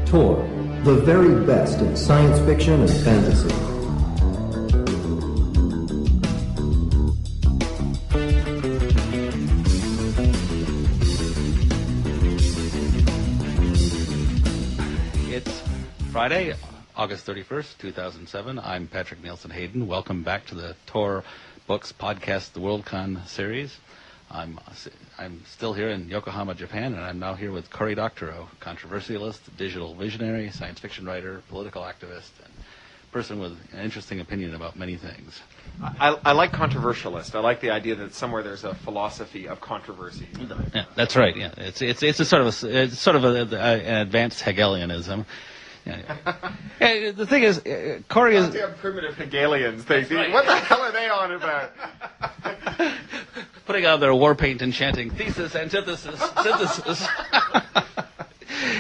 Tor, the very best in science fiction and fantasy. It's Friday, August 31st, 2007. I'm Patrick Nielsen Hayden. Welcome back to the Tor Books Podcast, the WorldCon series. I'm still here in Yokohama, Japan, and I'm now here with Cory Doctorow, controversialist, digital visionary, science fiction writer, political activist, and person with an interesting opinion about many things. I like controversialist. I like the idea that somewhere there's a philosophy of controversy. Yeah, that's right. Yeah, it's a sort of an advanced Hegelianism. Yeah, the thing is, Cory is damn primitive Hegelians. Right. What the hell are they on about? Putting on their war paint and chanting thesis, antithesis, synthesis.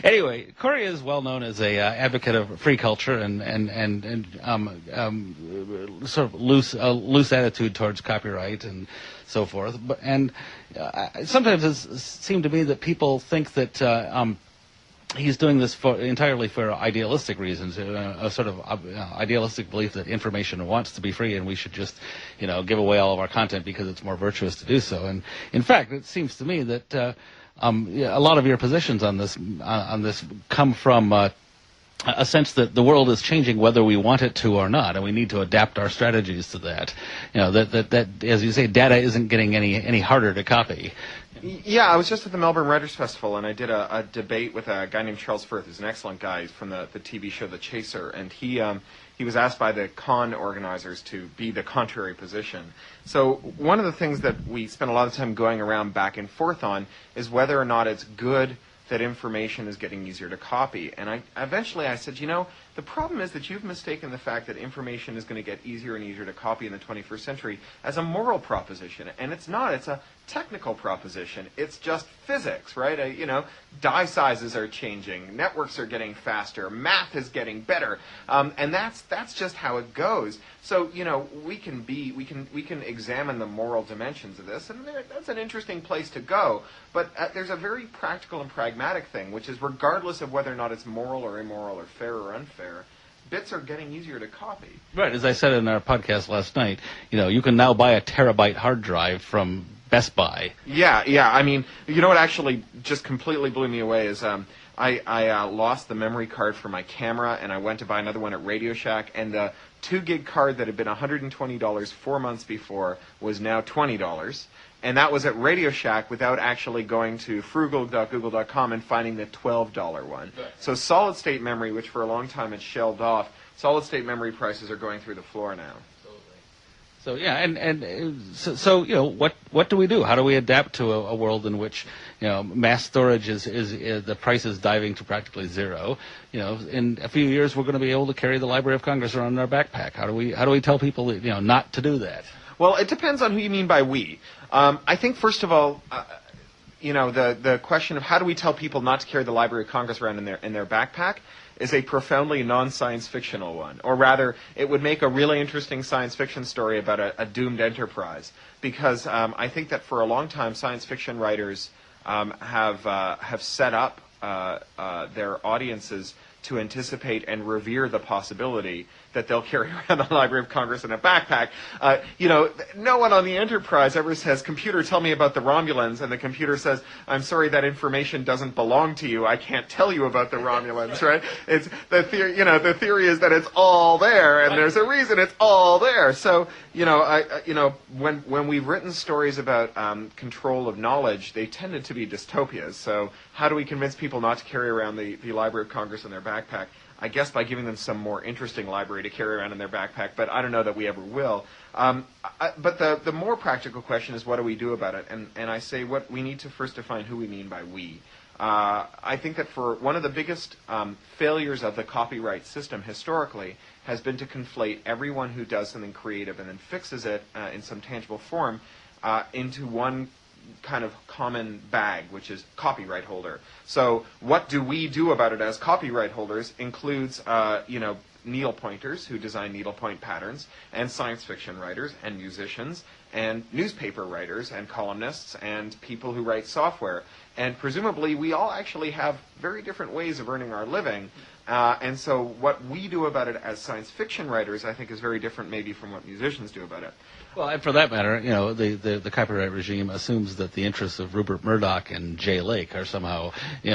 Anyway, Cory is well known as a advocate of free culture and sort of loose attitude towards copyright and so forth. Sometimes it seemed to me that people think that he's doing this entirely for idealistic reasons, a sort of idealistic belief that information wants to be free and we should just, give away all of our content because it's more virtuous to do so. And in fact, it seems to me that a lot of your positions on this come from a sense that the world is changing whether we want it to or not, and we need to adapt our strategies to that. That as you say, data isn't getting any harder to copy. Yeah, I was just at the Melbourne Writers' Festival, and I did a debate with a guy named Charles Firth, who's an excellent guy from the TV show The Chaser, and he was asked by the con organizers to be the contrary position. So one of the things that we spent a lot of time going around back and forth on is whether or not it's good that information is getting easier to copy. And eventually I said, the problem is that you've mistaken the fact that information is going to get easier and easier to copy in the 21st century as a moral proposition. And it's not. It's a technical proposition. It's just physics, right? Die sizes are changing. Networks are getting faster. Math is getting better. And that's just how it goes. So, we can examine the moral dimensions of this, and that's an interesting place to go. But there's a very practical and pragmatic thing, which is regardless of whether or not it's moral or immoral or fair or unfair, bits are getting easier to copy. Right, as I said in our podcast last night, you can now buy a terabyte hard drive from Best Buy. Yeah. I mean, what actually just completely blew me away is I lost the memory card for my camera, and I went to buy another one at Radio Shack, and the 2 gig card that had been $120 4 months before was now $20. And that was at Radio Shack without actually going to frugal.google.com and finding the $12 one. Right. So solid state memory, which for a long time had shelled off, solid state memory prices are going through the floor now. So what do we do? How do we adapt to a world in which mass storage is the price is diving to practically zero? In a few years we're going to be able to carry the Library of Congress around in our backpack. How do we tell people that, not to do that? Well, it depends on who you mean by we. I think first of all, the question of how do we tell people not to carry the Library of Congress around in their backpack is a profoundly non-science fictional one. Or rather, it would make a really interesting science fiction story about a doomed enterprise. Because I think that for a long time, science fiction writers have set up their audiences to anticipate and revere the possibility that they'll carry around the Library of Congress in a backpack. No one on the Enterprise ever says, "Computer, tell me about the Romulans," and the computer says, "I'm sorry, that information doesn't belong to you. I can't tell you about the Romulans." Right? It's the theory. The theory is that it's all there, and there's a reason it's all there. So, when we've written stories about control of knowledge, they tended to be dystopias. So, how do we convince people not to carry around the Library of Congress in their backpack? I guess by giving them some more interesting library to carry around in their backpack, but I don't know that we ever will. But the more practical question is, what do we do about it? And I say what we need to first define who we mean by we. I think that for one of the biggest failures of the copyright system historically has been to conflate everyone who does something creative and then fixes it in some tangible form into one kind of common bag, which is copyright holder. So what do we do about it as copyright holders includes, needle pointers who design needlepoint patterns, and science fiction writers, and musicians, and newspaper writers and columnists and people who write software. And presumably we all actually have very different ways of earning our living. And so what we do about it as science fiction writers, I think, is very different maybe from what musicians do about it. Well, and for that matter, the copyright regime assumes that the interests of Rupert Murdoch and Jay Lake are somehow,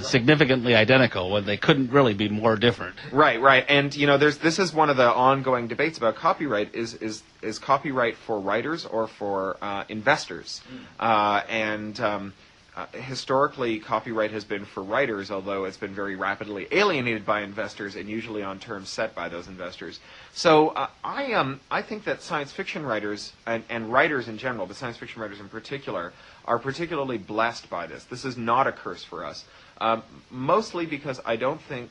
significantly identical when they couldn't really be more different. Right. And, this is one of the ongoing debates about copyright is copyright for writers or for investors? Historically, copyright has been for writers, although it's been very rapidly alienated by investors and usually on terms set by those investors. So I think that science fiction writers and writers in general, but science fiction writers in particular, are particularly blessed by this. This is not a curse for us, mostly because I don't think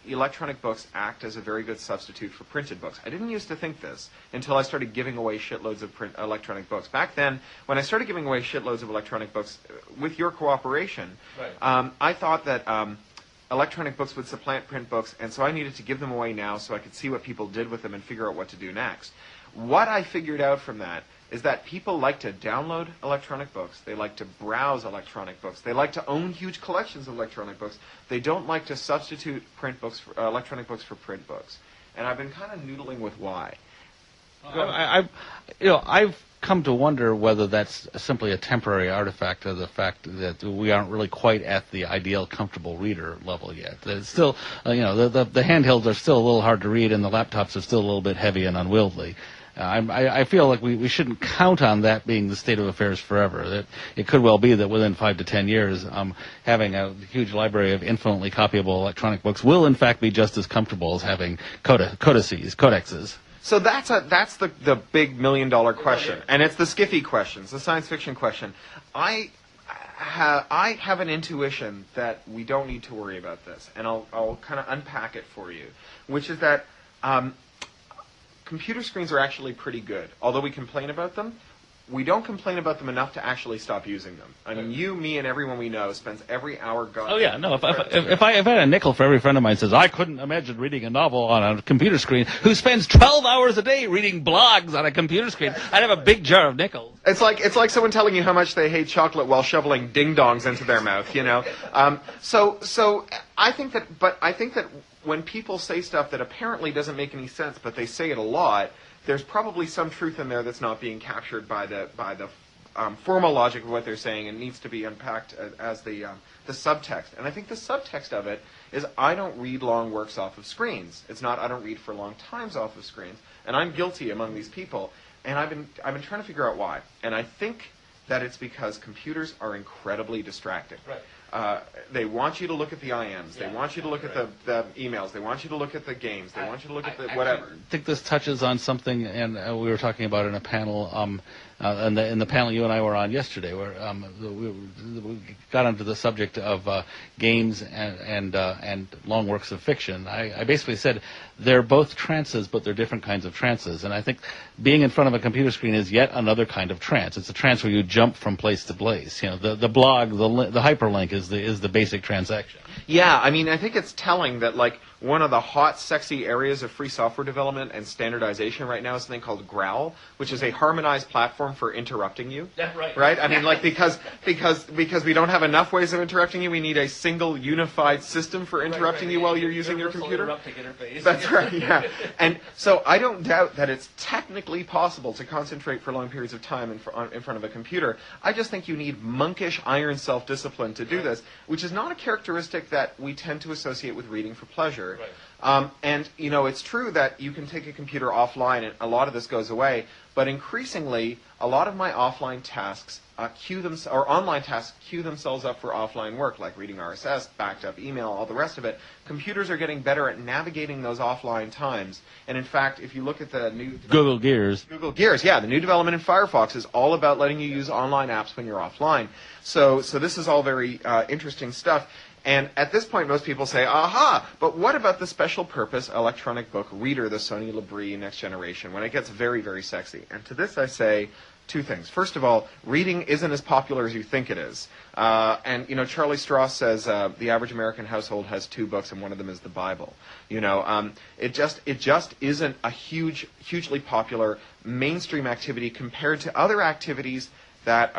electronic books act as a very good substitute for printed books. I didn't used to think this until I started giving away shitloads of electronic books. Back then, when I started giving away shitloads of electronic books, with your cooperation, right. I thought that electronic books would supplant print books, and so I needed to give them away now so I could see what people did with them and figure out what to do next. What I figured out from that is that people like to download electronic books. They like to browse electronic books. They like to own huge collections of electronic books. They don't like to substitute print books for, electronic books for print books. And I've been kind of noodling with why. I've come to wonder whether that's simply a temporary artifact of the fact that we aren't really quite at the ideal comfortable reader level yet. It's still, the handhelds are still a little hard to read, and the laptops are still a little bit heavy and unwieldy. I feel like we shouldn't count on that being the state of affairs forever. That it could well be that within 5 to 10 years, having a huge library of infinitely copyable electronic books will in fact be just as comfortable as having codexes. So that's the big $1 million question, and it's the Skiffy question, it's the science fiction question. I have an intuition that we don't need to worry about this, and I'll kind of unpack it for you, which is that computer screens are actually pretty good. Although we complain about them, we don't complain about them enough to actually stop using them. I mean, you, me, and everyone we know spends every hour gone. Oh yeah, no. If I had a nickel for every friend of mine says I couldn't imagine reading a novel on a computer screen, who spends 12 hours a day reading blogs on a computer screen, I'd have a big jar of nickels. It's like someone telling you how much they hate chocolate while shoveling ding dongs into their mouth. So I think that when people say stuff that apparently doesn't make any sense, but they say it a lot, there's probably some truth in there that's not being captured by the formal logic of what they're saying, and needs to be unpacked as the subtext. And I think the subtext of it is I don't read long works off of screens. It's not I don't read for long times off of screens, and I'm guilty among these people. And I've been trying to figure out why. And I think that it's because computers are incredibly distracting. Right. They want you to look at the IMs. They want you to look at the emails. They want you to look at the games. They want you to look at the whatever. I think this touches on something, and we were talking about in a panel, in the panel you and I were on yesterday, where we got onto the subject of games and long works of fiction. I basically said they're both trances, but they're different kinds of trances. And I think being in front of a computer screen is yet another kind of trance. It's a trance where you jump from place to place. The blog, the hyperlink is the basic transaction. Yeah, I mean, I think it's telling that, like, one of the hot, sexy areas of free software development and standardization right now is something called Growl, which is a harmonized platform for interrupting you. That's right. Right? I mean, like, because we don't have enough ways of interrupting you, we need a single unified system for interrupting you while you're using your computer. Interface. That's right, yeah. And so I don't doubt that it's technically possible to concentrate for long periods of time in front of a computer. I just think you need monkish iron self-discipline to do this, which is not a characteristic that we tend to associate with reading for pleasure. Right. And it's true that you can take a computer offline and a lot of this goes away, but increasingly a lot of my offline tasks online tasks queue themselves up for offline work, like reading RSS, backed up email, all the rest of it. Computers are getting better at navigating those offline times. And in fact, if you look at the new Google Gears, the new development in Firefox is all about letting you use online apps when you're offline. So this is all very interesting stuff. And at this point, most people say, aha, but what about the special purpose electronic book reader, the Sony Libri Next Generation, when it gets very, very sexy? And to this I say, two things. First of all, reading isn't as popular as you think it is. And, Charlie Strauss says the average American household has 2 books, and one of them is the Bible. It just isn't a hugely popular mainstream activity compared to other activities that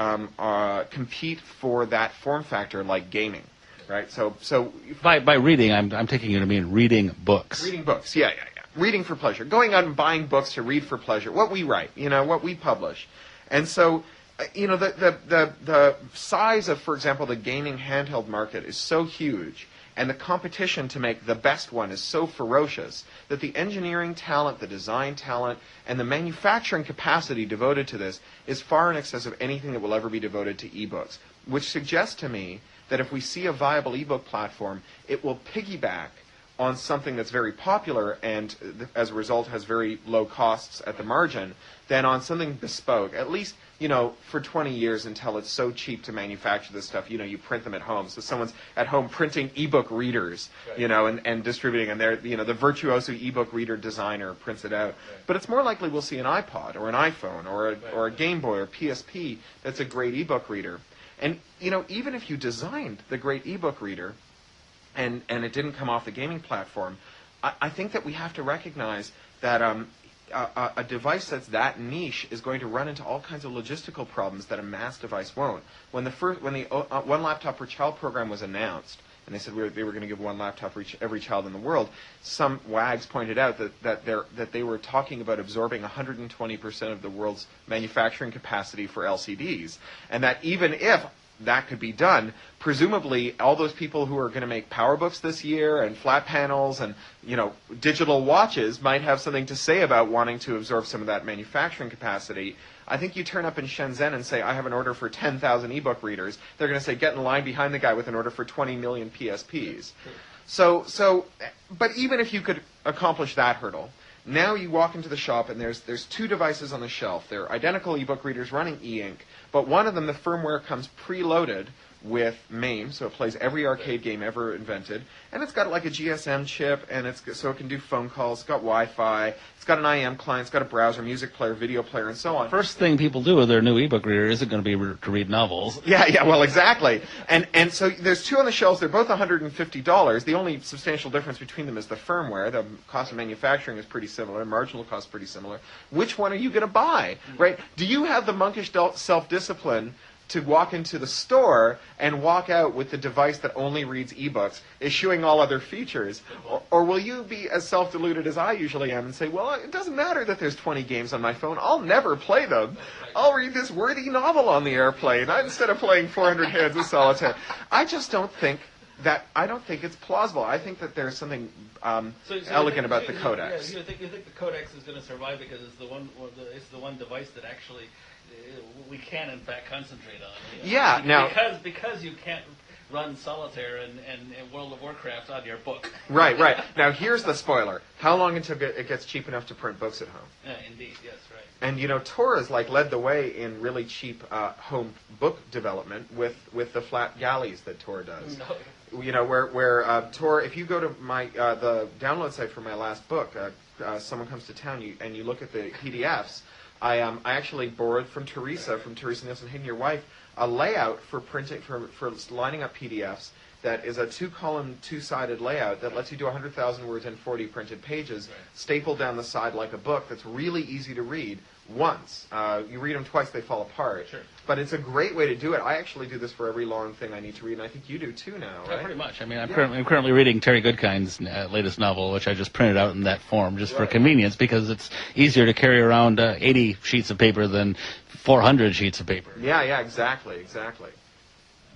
compete for that form factor, like gaming. Right, so by reading, I'm taking you to mean reading books. Reading books, yeah. Reading for pleasure, going out and buying books to read for pleasure. What we write, what we publish, and so, the size of, for example, the gaming handheld market is so huge, and the competition to make the best one is so ferocious that the engineering talent, the design talent, and the manufacturing capacity devoted to this is far in excess of anything that will ever be devoted to ebooks, which suggests to me that if we see a viable ebook platform, it will piggyback on something that's very popular and as a result has very low costs at the margin, than on something bespoke, at least, for 20 years until it's so cheap to manufacture this stuff, you print them at home. So someone's at home printing ebook readers, and distributing, and they're, the virtuoso ebook reader designer prints it out. Right. But it's more likely we'll see an iPod or an iPhone or a Game Boy or PSP that's a great ebook reader. And, even if you designed the great ebook reader and it didn't come off the gaming platform, I think that we have to recognize that a device that's that niche is going to run into all kinds of logistical problems that a mass device won't. When the One Laptop per Child program was announced, and they said they were going to give 1 laptop for every child in the world, some wags pointed out that they were talking about absorbing 120% of the world's manufacturing capacity for LCDs, and that even if that could be done, presumably all those people who are going to make PowerBooks this year and flat panels and digital watches might have something to say about wanting to absorb some of that manufacturing capacity. I think you turn up in Shenzhen and say, I have an order for 10,000 ebook readers. They're going to say, get in line behind the guy with an order for 20 million PSPs. But even if you could accomplish that hurdle, now you walk into the shop and there's 2 devices on the shelf. They're identical ebook readers running e-ink, but one of them, the firmware comes preloaded with MAME, so it plays every arcade game ever invented, and it's got like a GSM chip, and so it can do phone calls. It's got Wi-Fi. It's got an IM client. It's got a browser, music player, video player, and so on. First thing people do with their new ebook reader isn't going to be to read novels. Yeah, well, exactly. And so there's 2 on the shelves. They're both $150. The only substantial difference between them is the firmware. The cost of manufacturing is pretty similar. Marginal cost is pretty similar. Which one are you going to buy, right? Do you have the monkish self-discipline to walk into the store and walk out with the device that only reads ebooks, eschewing all other features? Or will you be as self-deluded as I usually am and say, well, it doesn't matter that there's 20 games on my phone. I'll never play them. I'll read this worthy novel on the airplane instead of playing 400 Hands of Solitaire. I don't think it's plausible. I think that there's something elegant about the codex. You think the codex is going to survive because it's the one device that actually we can in fact concentrate on. Yeah, now because you can't run Solitaire and World of Warcraft on your book. Right. Now here's the spoiler: how long until it gets cheap enough to print books at home? Indeed, yes, right. And Torah's led the way in really cheap home book development with the flat galleys that Tor does. No. Where Tor, if you go to my the download site for my last book, Someone Comes to Town, and you look at the PDFs. I actually borrowed from Teresa Nielsen Hayden, your wife, a layout for printing for lining up PDFs that is a 2-column, 2-sided layout that lets you do 100,000 words in 40 printed pages, stapled down the side like a book. That's really easy to read once. You read them twice, they fall apart. Sure. But it's a great way to do it. I actually do this for every long thing I need to read, and I think you do too now, right? Yeah, pretty much. I mean, I'm currently reading Terry Goodkind's latest novel, which I just printed out in that form just for convenience, because it's easier to carry around 80 sheets of paper than 400 sheets of paper. Yeah, exactly.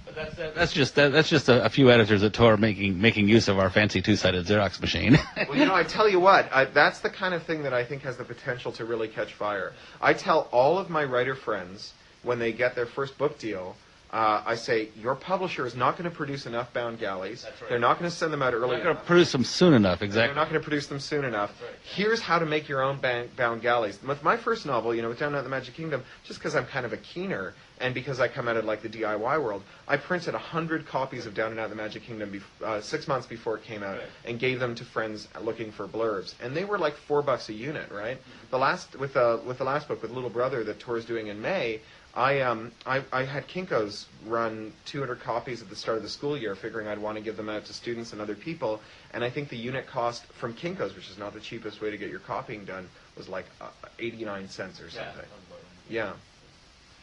But that's just a few editors at Tor making use of our fancy 2-sided Xerox machine. Well, I tell you what, that's the kind of thing that I think has the potential to really catch fire. I tell all of my writer friends when they get their first book deal, I say, your publisher is not going to produce enough bound galleys. That's right. They're not going to send them out early enough. They're not going to produce them soon enough, exactly. They're not going to produce them soon enough. That's right. Here's how to make your own bound galleys. With my first novel, with Down Out in the Magic Kingdom, just because I'm kind of a keener, and because I come out of like the DIY world, I printed 100 copies of Down and Out of the Magic Kingdom 6 months before it came out, and gave them to friends looking for blurbs, and they were like $4 a unit, right? The last with the last book with Little Brother that Tor's doing in May, I had Kinko's run 200 copies at the start of the school year, figuring I'd want to give them out to students and other people, and I think the unit cost from Kinko's, which is not the cheapest way to get your copying done, was like 89 cents or something. Yeah.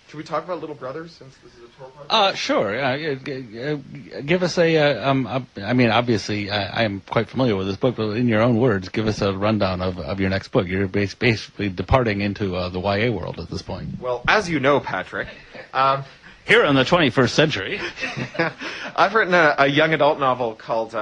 Should we talk about Little Brother since this is a tour podcast? Sure. Give us I mean, obviously, I am quite familiar with this book, but in your own words, give us a rundown of your next book. You're basically departing into the YA world at this point. Well, as you know, Patrick, here in the 21st century, I've written a young adult novel called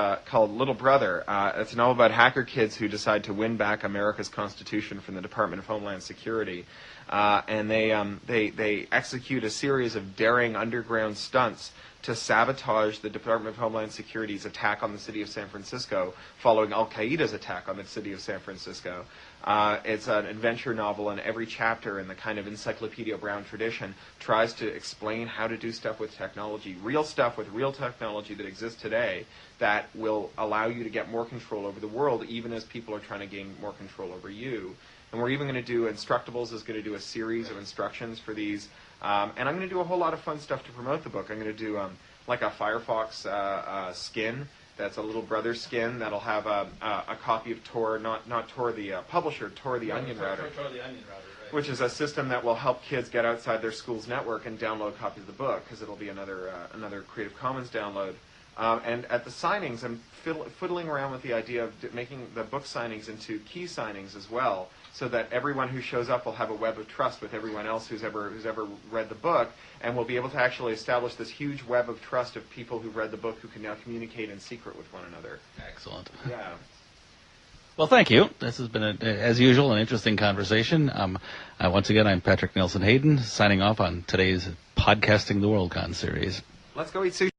Little Brother. It's a novel about hacker kids who decide to win back America's Constitution from the Department of Homeland Security. And they execute a series of daring underground stunts to sabotage the Department of Homeland Security's attack on the city of San Francisco following Al-Qaeda's attack on the city of San Francisco. It's an adventure novel, and every chapter in the kind of Encyclopedia Brown tradition tries to explain how to do stuff with technology, real stuff with real technology that exists today that will allow you to get more control over the world, even as people are trying to gain more control over you. And we're even going to do, Instructables is going to do a series of instructions for these. And I'm going to do a whole lot of fun stuff to promote the book. I'm going to do like a Firefox skin that's a Little Brother skin that'll have a copy of Tor, not Tor the publisher, Tor the Onion Router. Tor the Onion Router, right. Which is a system that will help kids get outside their school's network and download copies of the book, because it'll be another Creative Commons download. And at the signings, I'm fiddling around with the idea of making the book signings into key signings as well, so that everyone who shows up will have a web of trust with everyone else who's ever read the book, and we'll be able to actually establish this huge web of trust of people who've read the book who can now communicate in secret with one another. Excellent. Yeah. Well, thank you. This has been, as usual, an interesting conversation. Once again, I'm Patrick Nelson Hayden, signing off on today's Podcasting the WorldCon series. Let's go eat sushi.